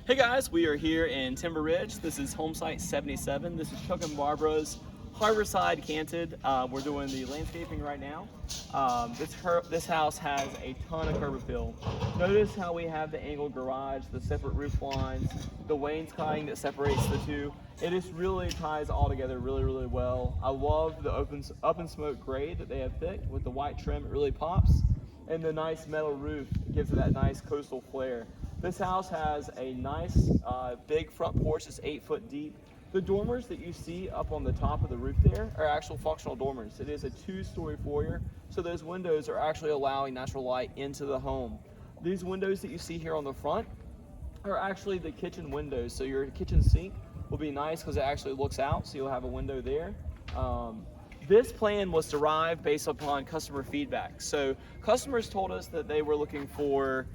Hey guys, we are here in Timber Ridge. This is home site 77. This is Chuck and Barbara's Harborside Canted. We're doing the landscaping right now. This house has a ton of curb appeal. Notice how we have the angled garage, the separate roof lines, the wainscoting that separates the two. It just really ties all together really well. I love the up and smoke gray that they have picked with the white trim. It really pops. And the nice metal roof gives it that nice coastal flair. This house has a nice big front porch that's 8 foot deep. The dormers that you see up on the top of the roof there are actual functional dormers. It is a 2-story foyer, so those windows are actually allowing natural light into the home. These windows that you see here on the front are actually the kitchen windows. So your kitchen sink will be nice because it actually looks out, so you'll have a window there. This plan was derived based upon customer feedback. So customers told us that they were looking for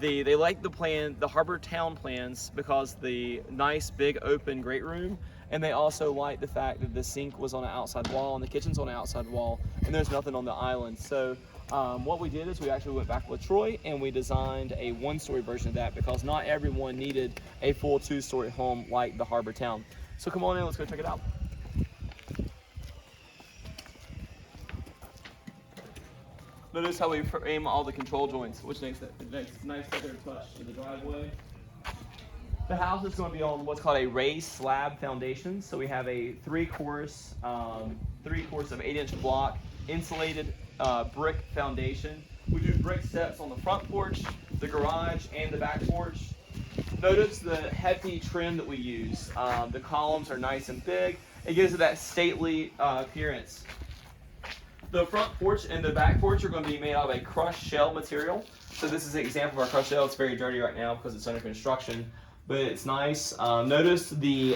they liked the plan, the Harbour town plans, because the nice big open great room, and they also liked the fact that the sink was on an outside wall and the kitchen's on an outside wall and there's nothing on the island. So what we did is we actually went back with Troy and we designed a 1-story version of that because not everyone needed a full 2-story home like the Harbour town. So come on in, let's go check it out. Notice how we frame all the control joints, which makes it nice feather touch to the driveway. The house is going to be on what's called a raised slab foundation. So we have a three-course of 8-inch block insulated brick foundation. We do brick steps on the front porch, the garage, and the back porch. Notice the hefty trim that we use. The columns are nice and big. It gives it that stately appearance. The front porch and the back porch are going to be made out of a crushed shell material. So this is an example of our crushed shell. It's very dirty right now because it's under construction, but it's nice. Notice the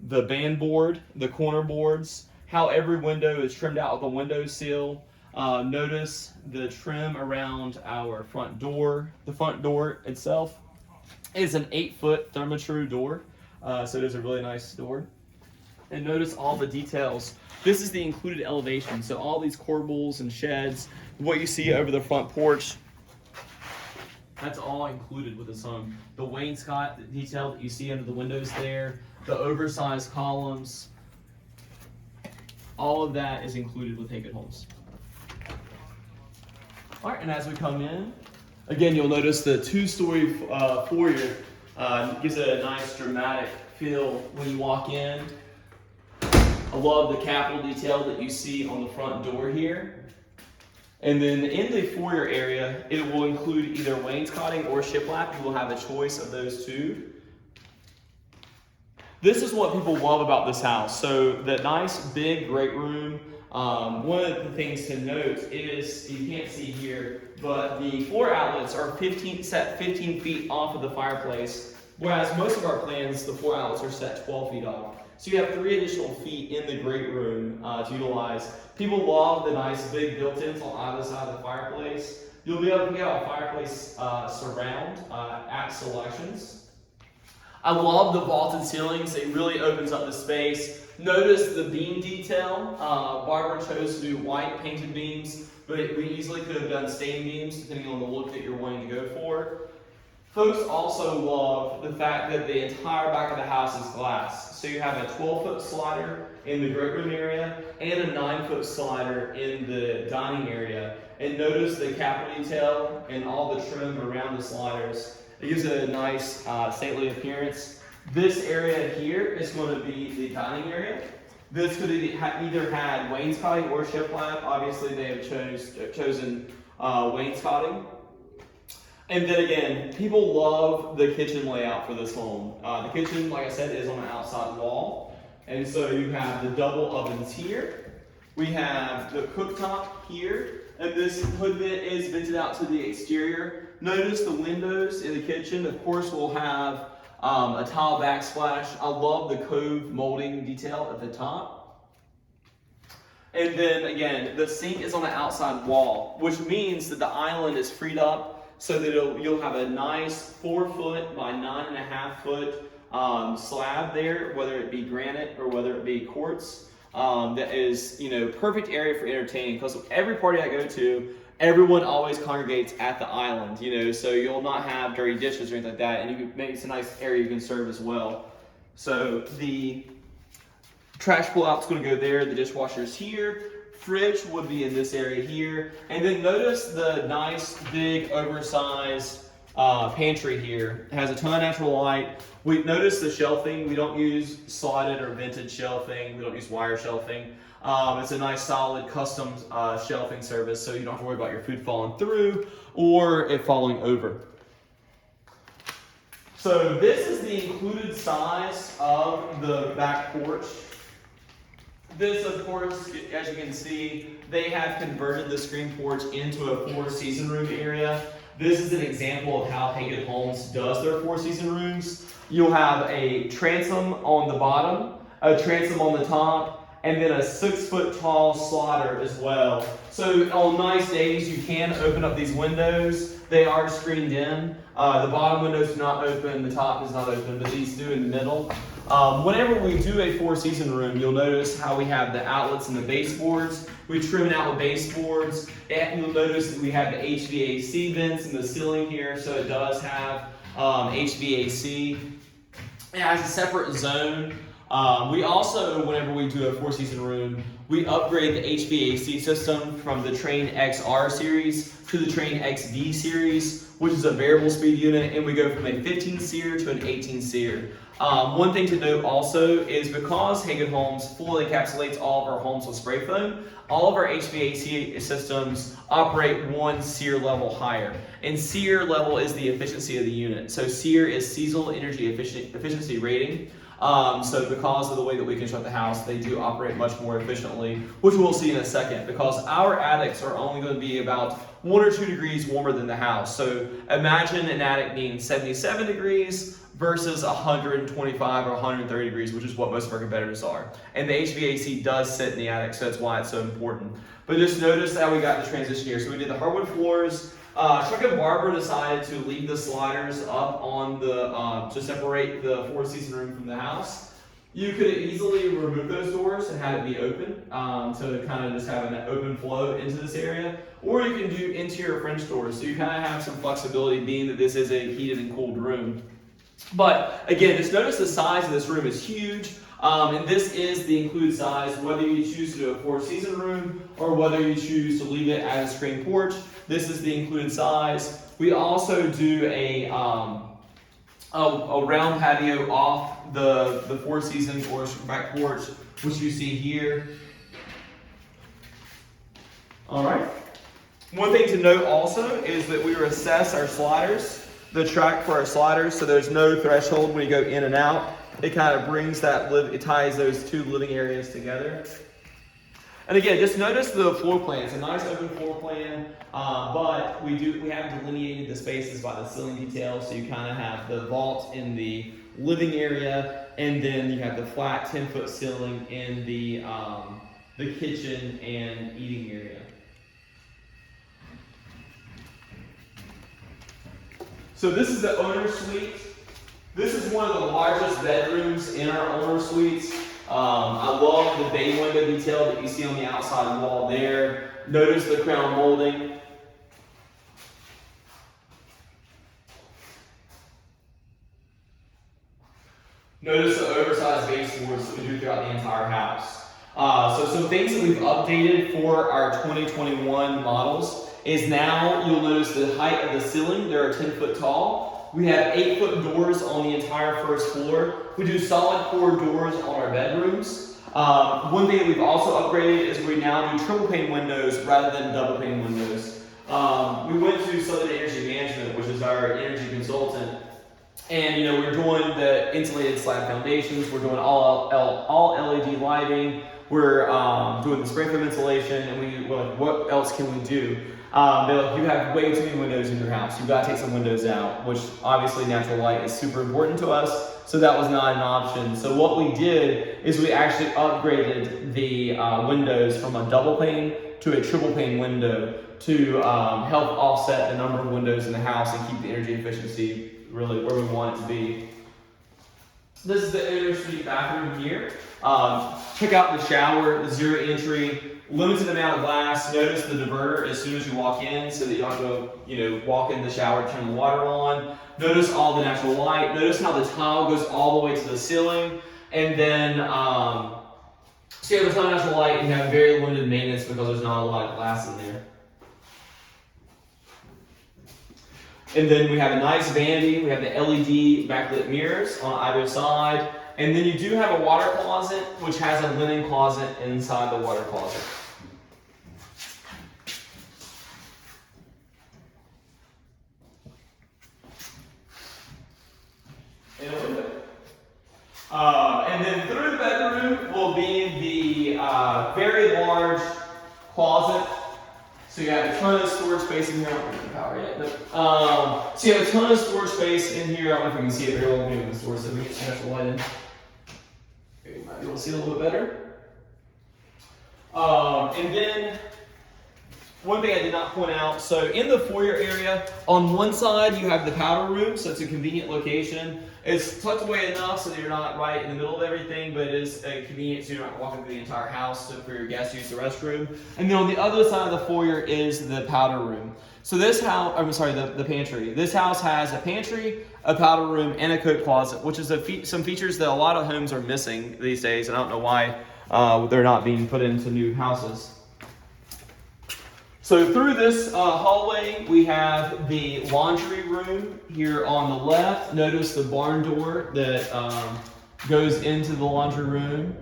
band board, the corner boards, how every window is trimmed out with a window seal. Notice the trim around our front door. The front door itself is an 8-foot Therma-Tru door, so it is a really nice door. And notice all the details. This is the included elevation, so all these corbels and sheds, what you see over the front porch, that's all included with this home. The wainscot, the detail that you see under the windows there, the oversized columns, all of that is included with Take It Homes. All right, and as we come in, again, you'll notice the 2-story foyer gives it a nice dramatic feel when you walk in. I love the capital detail that you see on the front door here. And then in the foyer area, it will include either wainscoting or shiplap. You will have a choice of those two. This is what people love about this house. So the nice big great room. One of the things to note is, you can't see here, but the floor outlets are set 15 feet off of the fireplace, whereas most of our plans, the floor outlets are set 12 feet off. So you have 3 additional feet in the great room to utilize. People love the nice big built-ins on either side of the fireplace. You'll be able to get a fireplace surround at selections. I love the vaulted ceilings. It really opens up the space. Notice the beam detail. Barbara chose to do white painted beams, but we easily could have done stained beams depending on the look that you're wanting to go for. Folks also love the fact that the entire back of the house is glass. So you have a 12-foot slider in the great room area and a 9-foot slider in the dining area. And notice the capital detail and all the trim around the sliders. It gives it a nice stately appearance. This area here is going to be the dining area. This could either had wainscoting or shiplap. Obviously they have chosen wainscoting. And then again, people love the kitchen layout for this home. The kitchen, like I said, is on an outside wall. And so you have the double ovens here. We have the cooktop here. And this hood vent is vented out to the exterior. Notice the windows in the kitchen, of course, will have a tile backsplash. I love the cove molding detail at the top. And then again, the sink is on the outside wall, which means that the island is freed up so that you'll have a nice 4-foot by 9.5 foot slab there, whether it be granite or whether it be quartz. That is, perfect area for entertaining, because every party I go to, everyone always congregates at the island, so you'll not have dirty dishes or anything like that, and you can make it's a nice area you can serve as well. So the trash pull out's going to go there, the dishwasher's here, fridge would be in this area here, and then notice the nice big oversized pantry here. It has a ton of natural light. We notice the shelving. We don't use slotted or vented shelving. We don't use wire shelving. It's a nice solid custom shelving service, so you don't have to worry about your food falling through or it falling over. So this is the included size of the back porch. This, of course, as you can see, they have converted the screen porch into a 4-season room area. This is an example of how Hagen Homes does their 4-season rooms. You'll have a transom on the bottom, a transom on the top, and then a 6-foot tall slider as well. So on nice days, you can open up these windows. They are screened in. The bottom windows do not open, the top is not open, but these do in the middle. Whenever we do a 4-season room, you'll notice how we have the outlets and the baseboards. We trim it out with baseboards. And you'll notice that we have the HVAC vents in the ceiling here, so it does have HVAC. It has a separate zone. We also, whenever we do a 4-season room, we upgrade the HVAC system from the Train XR series to the Train XV series, which is a variable speed unit, and we go from a 15 SEER to an 18 SEER. One thing to note also is because Hagen Homes fully encapsulates all of our homes with spray foam, all of our HVAC systems operate 1 SEER level higher. And SEER level is the efficiency of the unit. So SEER is seasonal energy efficiency rating. So because of the way that we construct the house, they do operate much more efficiently, which we'll see in a second, because our attics are only going to be about 1 or 2 degrees warmer than the house. So imagine an attic being 77 degrees versus 125 or 130 degrees, which is what most of our competitors are. And the HVAC does sit in the attic, so that's why it's so important. But just notice how we got the transition here. So we did the hardwood floors. Chuck and Barbara decided to leave the sliders up on the to separate the 4-season room from the house. You could easily remove those doors and have it be open to kind of just have an open flow into this area, or you can do interior French doors, so you kind of have some flexibility, being that this is a heated and cooled room. But again, just notice the size of this room is huge. And this is the included size, whether you choose to do a 4-season room or whether you choose to leave it as a screen porch. This is the included size. We also do a round patio off the 4-season or back porch, which you see here. All right. One thing to note also is that we assess our sliders, the track for our sliders, so there's no threshold when you go in and out. It kind of brings that, it ties those 2 living areas together. And again, just notice the floor plan. It's a nice open floor plan, but we have delineated the spaces by the ceiling details. So you kind of have the vault in the living area, and then you have the flat 10-foot ceiling in the kitchen and eating area. So this is the owner suite. This is one of the largest bedrooms in our owner suites. I love the bay window detail that you see on the outside wall there. Notice the crown molding. Notice the oversized baseboards that we do throughout the entire house. So some things that we've updated for our 2021 models is now you'll notice the height of the ceiling. They're 10 foot tall. We have 8-foot doors on the entire first floor. We do solid core doors on our bedrooms. One thing that we've also upgraded is we now do triple pane windows rather than double pane windows. We went to Southern Energy Management, which is our energy consultant, and we're doing the insulated slab foundations. We're doing all LED lighting. We're doing the spray foam insulation, and we're like, what else can we do? They're like, you have way too many windows in your house. You've got to take some windows out, which obviously natural light is super important to us, so that was not an option. So what we did is we actually upgraded the windows from a double pane to a triple pane window to help offset the number of windows in the house and keep the energy efficiency really where we want it to be. This is the ensuite bathroom here. Check out the shower, the zero entry, limited amount of glass. Notice the diverter as soon as you walk in so that you don't have to walk in the shower, turn the water on. Notice all the natural light. Notice how the tile goes all the way to the ceiling. And then, so you have a ton of natural light and you have very limited maintenance because there's not a lot of glass in there. And then we have a nice vanity. We have the LED backlit mirrors on either side. And then you do have a water closet, which has a linen closet inside the water closet. And a window. And then through the bedroom will be the very large closet. So you have a ton of storage space in here. I don't have the power yet. No. So you have a ton of storage space in here. I don't know if you can see it very well. Maybe the storage that we get some extra light in. Maybe you might be able to see it a little bit better. And then one thing I did not point out. So in the foyer area, on one side you have the powder room. So it's a convenient location. It's tucked away enough so that you're not right in the middle of everything, but it is convenient so you're not walking through the entire house for your guests to use the restroom. And then on the other side of the foyer is the powder room. So this house, the pantry. This house has a pantry, a powder room, and a coat closet, which is some features that a lot of homes are missing these days. And I don't know why they're not being put into new houses. So through this hallway, we have the laundry room here on the left. Notice the barn door that goes into the laundry room.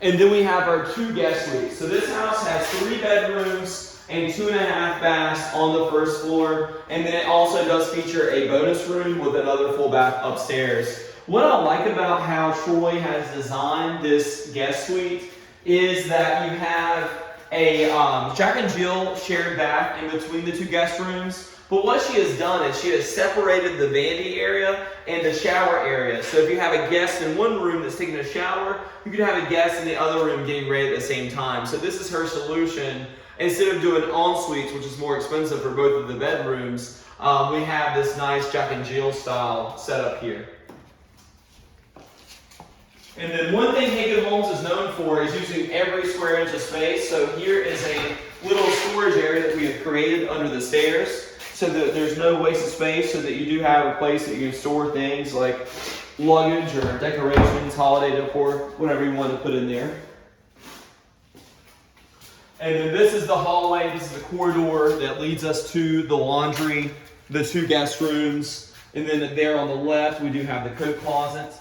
And then we have our 2 guest suites. So this house has 3 bedrooms and 2.5 baths on the first floor. And then it also does feature a bonus room with another full bath upstairs. What I like about how Troy has designed this guest suite is that you have a Jack and Jill shared bath in between the 2 guest rooms. But what she has done is she has separated the vanity area and the shower area. So if you have a guest in one room that's taking a shower, you could have a guest in the other room getting ready at the same time. So this is her solution. Instead of doing en-suites, which is more expensive for both of the bedrooms, we have this nice Jack and Jill style setup here. And then one thing Hagen Homes is known for is using every square inch of space. So here is a little storage area that we have created under the stairs so that there's no waste of space, so that you do have a place that you can store things like luggage or decorations, holiday decor, whatever you want to put in there. And then this is the hallway. This is the corridor that leads us to the laundry, the 2 guest rooms. And then there on the left, we do have the coat closet.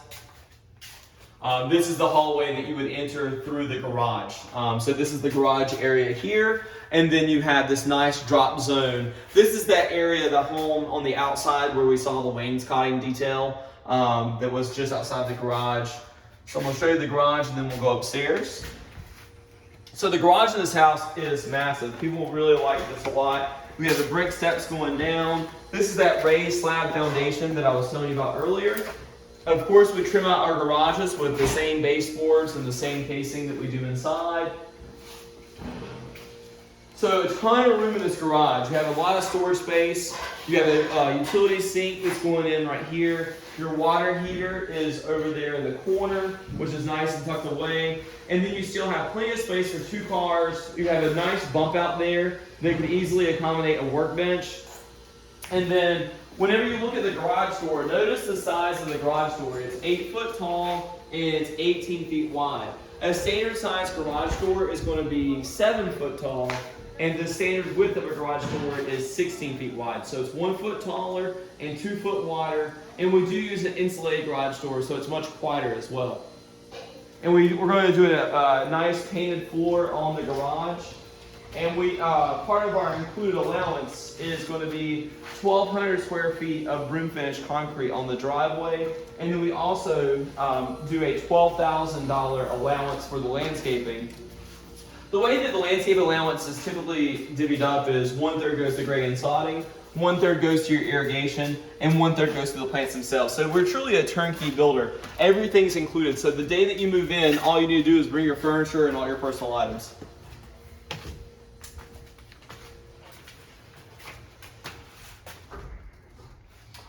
This is the hallway that you would enter through the garage. So this is the garage area here, and then you have this nice drop zone. This is that area of the home on the outside where we saw the wainscoting detail that was just outside the garage. So I'm going to show you the garage, and then we'll go upstairs. So the garage in this house is massive. People really like this a lot. We have the brick steps going down. This is that raised slab foundation that I was telling you about earlier. Of course, we trim out our garages with the same baseboards and the same casing that we do inside. So a ton of room in this garage. You have a lot of storage space. You have a utility sink that's going in right here. Your water heater is over there in the corner, which is nice and tucked away. And then you still have plenty of space for 2 cars. You have a nice bump out there that can easily accommodate a workbench. And then whenever you look at the garage door, notice the size of the garage door. It's 8 foot tall and it's 18 feet wide. A standard size garage door is going to be 7 foot tall, and the standard width of a garage door is 16 feet wide. So it's 1 foot taller and 2 foot wider. And we do use an insulated garage door, so it's much quieter as well. And we're going to do a nice painted floor on the garage. And part of our included allowance is going to be 1,200 square feet of room finish concrete on the driveway. And then we also do a $12,000 allowance for the landscaping. The way that the landscape allowance is typically divvied up is 1/3 goes to grading and sodding, 1/3 goes to your irrigation, and 1/3 goes to the plants themselves. So we're truly a turnkey builder. Everything's included. So the day that you move in, all you need to do is bring your furniture and all your personal items.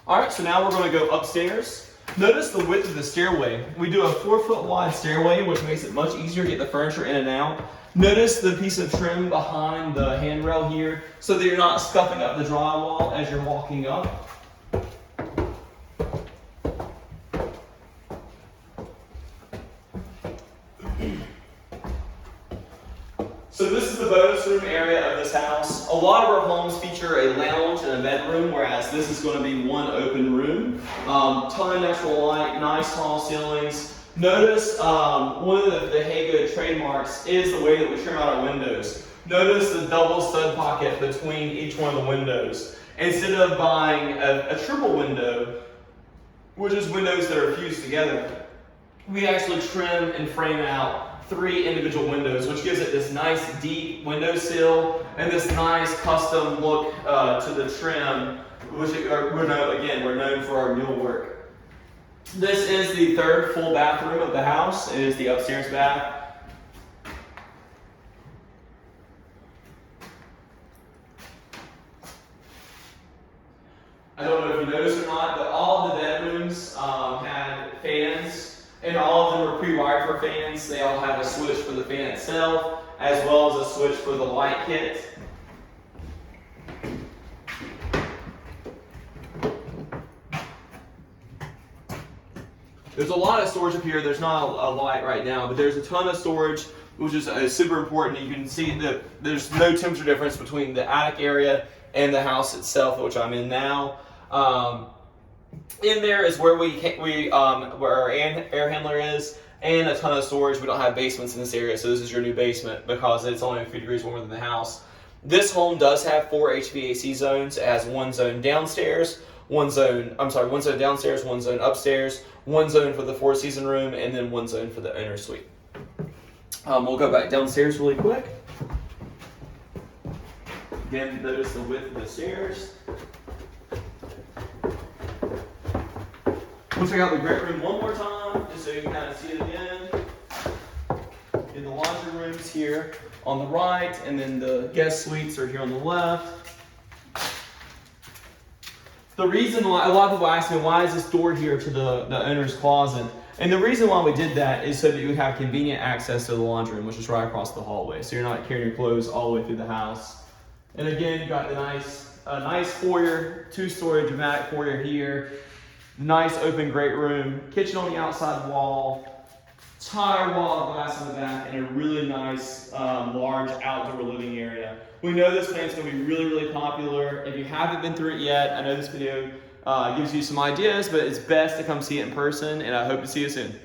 All right, so now we're going to go upstairs. Notice the width of the stairway. We do a 4-foot wide stairway, which makes it much easier to get the furniture in and out. Notice the piece of trim behind the handrail here so that you're not scuffing up the drywall as you're walking up. So this is the bonus room area of this house. A lot of our homes feature a lounge and a bedroom, whereas this is going to be one open room. Ton of natural light, nice tall ceilings. Notice one of the Haygood trademarks is the way that we trim out our windows. Notice the double stud pocket between each one of the windows. Instead of buying a triple window, which is windows that are fused together, we actually trim and frame out 3 individual windows, which gives it this nice deep windowsill and this nice custom look to the trim, which we're known for our millwork. This is the 3rd full bathroom of the house. It is the upstairs bath. I don't know if you noticed or not, but all of the bedrooms had fans. And all of them are pre-wired for fans. They all have a switch for the fan itself, as well as a switch for the light kit. There's a lot of storage up here. There's not a light right now, but there's a ton of storage, which is super important. You can see that there's no temperature difference between the attic area and the house itself, which I'm in now. In there is where where our air handler is, and a ton of storage. We don't have basements in this area, so this is your new basement because it's only a few degrees warmer than the house. This home does have 4 HVAC zones. It has one zone downstairs, one zone downstairs, one zone upstairs, one zone for the 4-season room, and then one zone for the owner's suite. We'll go back downstairs really quick. Again, notice the width of the stairs. We'll check out the great room one more time, just so you can kind of see it again. In the laundry rooms here on the right, and then the guest suites are here on the left. The reason why, a lot of people ask me, why is this door here to the owner's closet? And the reason why we did that is so that you would have convenient access to the laundry room, which is right across the hallway. So you're not carrying your clothes all the way through the house. And again, you've got the nice foyer, 2-story dramatic foyer here. Nice open great room, kitchen on the outside wall, entire wall of glass in the back, and a really nice large outdoor living area. We know this plan's going to be really, really popular. If you haven't been through it yet, I know this video gives you some ideas, but it's best to come see it in person, and I hope to see you soon.